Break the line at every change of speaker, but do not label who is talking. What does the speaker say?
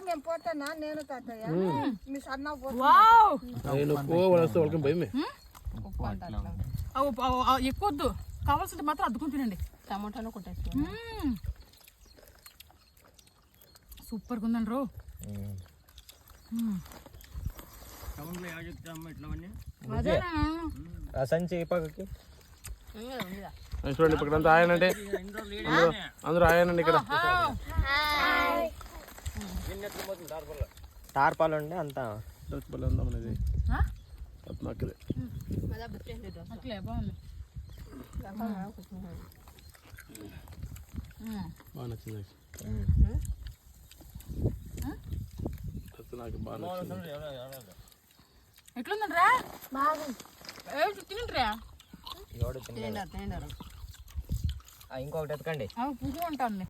మేము పోతానా నేను తాతయ్య మీ సన్న
ఎక్కువద్దు కావాల్సింది మాత్రం అద్దుకుని తినండి
టమాటాను కొట్టేసి
సూపర్గా ఉందండి రో
సంచి పక్కకి
చూడండి ఇక్కడ అంతా ఆయనండి అందరూ ఆయనండి ఇక్కడ
టార్పాలు ఉండే అంతా
ఉందాం అనేది
అట్లే బాగుంది
బాగా నచ్చింది నాకు బాగా నచ్చింది
ఎట్లుందండ్రా తినండిరా
ఇంకొకటి ఎతకండి
పువ్వు ఉంటుంది